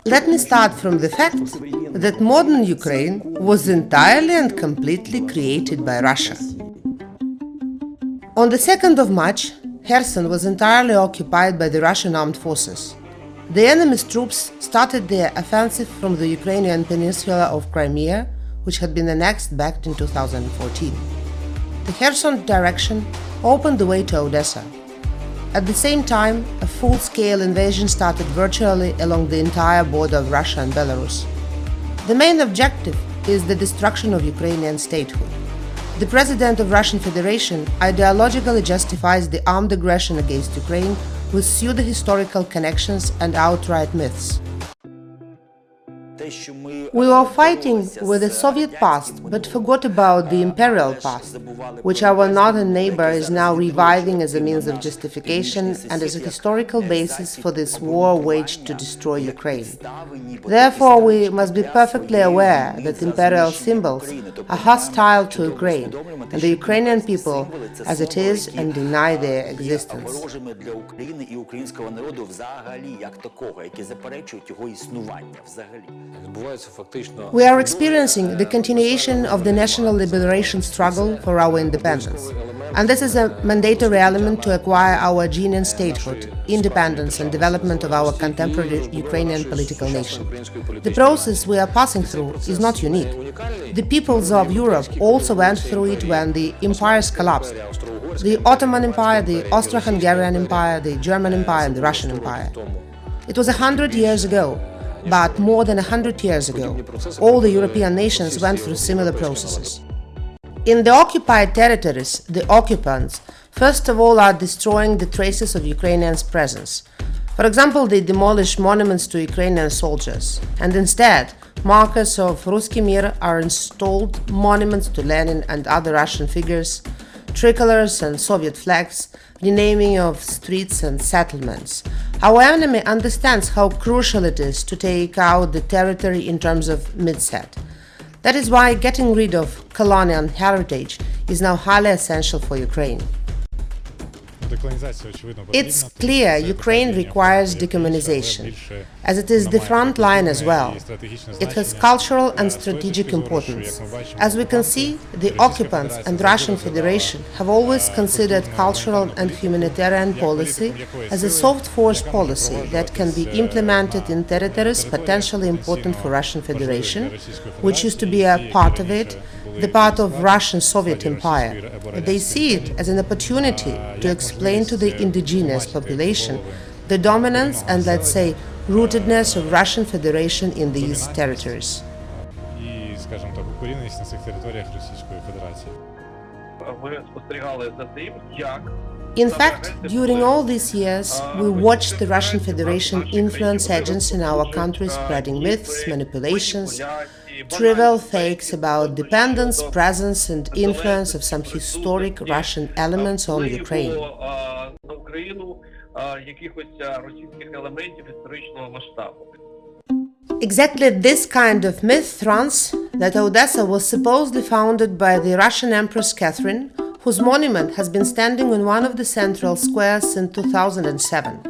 Let me start from the fact that modern Ukraine was entirely and completely created by Russia. On the 2nd of March, Kherson was entirely occupied by the Russian armed forces. The enemy's troops started their offensive from the Ukrainian peninsula of Crimea, which had been annexed back in 2014. The Kherson direction opened the way to Odesa. At the same time, a full-scale invasion started virtually along the entire border of Russia and Belarus. The main objective is the destruction of Ukrainian statehood. The President of Russian Federation ideologically justifies the armed aggression against Ukraine with pseudo-historical connections and outright myths. We were fighting with the Soviet past, but forgot about the imperial past, which our northern neighbor is now reviving as a means of justification and as a historical basis for this war waged to destroy Ukraine. Therefore, we must be perfectly aware that imperial symbols are hostile to Ukraine and the Ukrainian people as it is and deny their existence. We are experiencing the continuation of the national liberation struggle for our independence, and this is a mandatory element to acquire our genuine statehood, independence and development of our contemporary Ukrainian political nation. The process we are passing through is not unique. The peoples of Europe also went through it when the empires collapsed. The Ottoman Empire, the Austro-Hungarian Empire, the German Empire and the Russian Empire. It was 100 years ago. But more than 100 years ago, all the European nations went through similar processes. In the occupied territories, the occupants, first of all, are destroying the traces of Ukrainians' presence. For example, they demolish monuments to Ukrainian soldiers, and instead, markers of Russkiy are installed, monuments to Lenin and other Russian figures, tricolours and Soviet flags, renaming of streets and settlements. Our enemy understands how crucial it is to take out the territory in terms of midset. That is why getting rid of colonial heritage is now highly essential for Ukraine. It's clear Ukraine requires decommunization, as it is the front line as well. It has cultural and strategic importance. As we can see, the occupants and Russian Federation have always considered cultural and humanitarian policy as a soft force policy that can be implemented in territories potentially important for Russian Federation, which used to be a part of it, the part of Russian Soviet Empire. They see it as an opportunity to explain to the indigenous population the dominance and, let's say, rootedness of Russian Federation in these territories. In fact, during all these years, we watched the Russian Federation influence agents in our country spreading myths, manipulations, trivial fakes about dependence, presence and influence of some historic Russian elements on Ukraine. Exactly this kind of myth runs that Odesa was supposedly founded by the Russian Empress Catherine, whose monument has been standing on one of the central squares since 2007.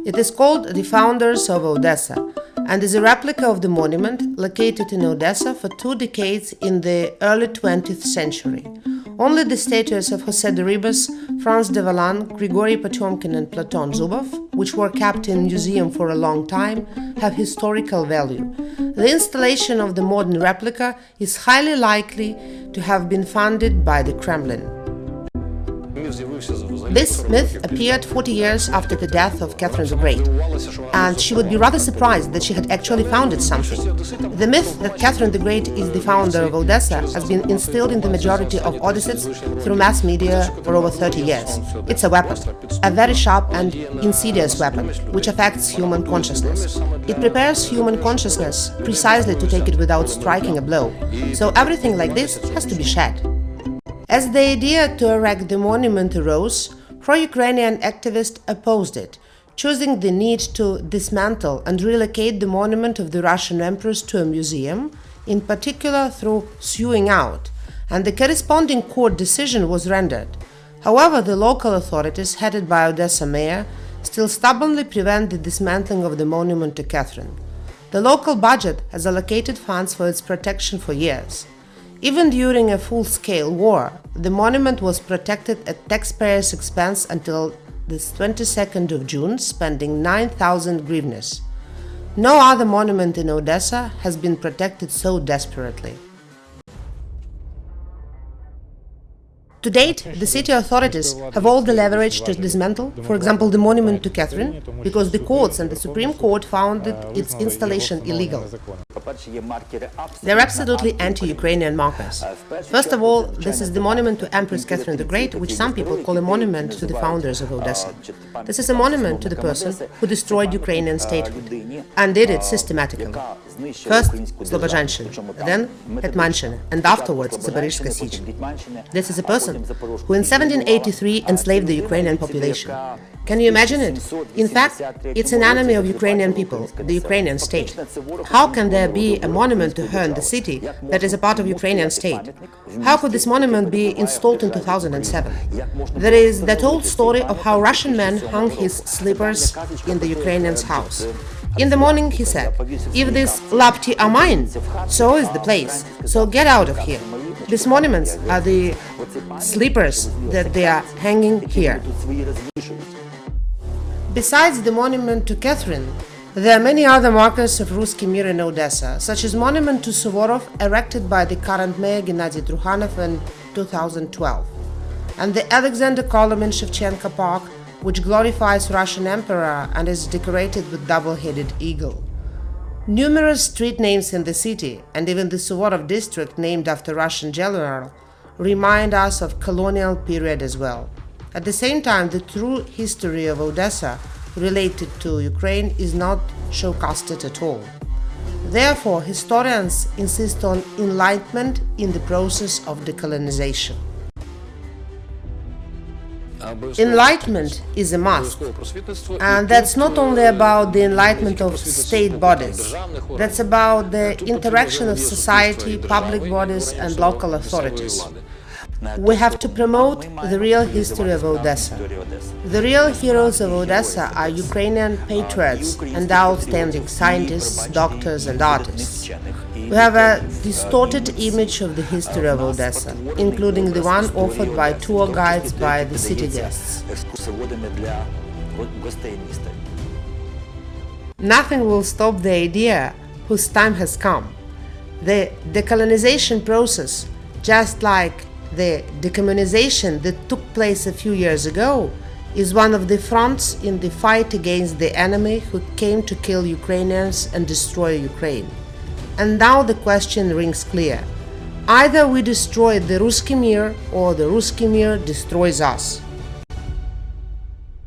It is called the Founders of Odesa, and is a replica of the monument located in Odesa for 2 decades in the early 20th century. Only the statues of Jose de Ribas, Franz de Vollan, Grigory, Potemkin and Platon, Zubov, which were kept in museum for a long time, have historical value. The installation of the modern replica is highly likely to have been funded by the Kremlin. This myth appeared 40 years after the death of Catherine the Great, and she would be rather surprised that she had actually founded something. The myth that Catherine the Great is the founder of Odesa has been instilled in the majority of Odessans through mass media for over 30 years. It's a weapon, a very sharp and insidious weapon, which affects human consciousness. It prepares human consciousness precisely to take it without striking a blow, so everything like this has to be shed. As the idea to erect the monument arose, pro-Ukrainian activists opposed it, choosing the need to dismantle and relocate the monument of the Russian Empress to a museum, in particular through suing out, and the corresponding court decision was rendered. However, the local authorities, headed by Odesa mayor, still stubbornly prevent the dismantling of the monument to Catherine. The local budget has allocated funds for its protection for years. Even during a full-scale war, the monument was protected at taxpayers' expense until the 22nd of June, spending 9,000 hryvnias. No other monument in Odessa has been protected so desperately. To date, the city authorities have all the leverage to dismantle, for example, the monument to Catherine, because the courts and the Supreme Court found its installation illegal. They're absolutely anti-Ukrainian markers. First of all, this is the monument to Empress Catherine the Great, which some people call a monument to the founders of Odessa. This is a monument to the person who destroyed Ukrainian statehood, and did it systematically. First, Slobozhanщина, then Hetmanщина, and afterwards Zaporizhzhia Sich. This is a person who in 1783 enslaved the Ukrainian population. Can you imagine it? In fact, it's an enemy of Ukrainian people, the Ukrainian state. How can there be a monument to her in the city that is a part of Ukrainian state? How could this monument be installed in 2007? There is that old story of how Russian man hung his slippers in the Ukrainian's house. In the morning he said, "If these lapti are mine, so is the place, so get out of here." These monuments are the slippers that they are hanging here. Besides the monument to Catherine, there are many other markers of Russkiy Mir in Odessa, such as monument to Suvorov erected by the current mayor Gennady Trukhanov in 2012, and the Alexander Kolomin Shevchenko Park, which glorifies Russian emperor and is decorated with double-headed eagle. Numerous street names in the city, and even the Suvorov district named after Russian general, remind us of colonial period as well. At the same time, the true history of Odessa related to Ukraine is not showcasted at all. Therefore, historians insist on enlightenment in the process of decolonization. Enlightenment is a must, and that's not only about the enlightenment of state bodies, that's about the interaction of society, public bodies and local authorities. We have to promote the real history of Odessa. The real heroes of Odessa are Ukrainian patriots and outstanding scientists, doctors and artists. We have a distorted image of the history of Odessa, including the one offered by tour guides by the city guests. Nothing will stop the idea whose time has come. The decolonization process, just like the decommunization that took place a few years ago, is one of the fronts in the fight against the enemy who came to kill Ukrainians and destroy Ukraine. And now the question rings clear. Either we destroy the Russkiy Mir or the Russkiy Mir destroys us.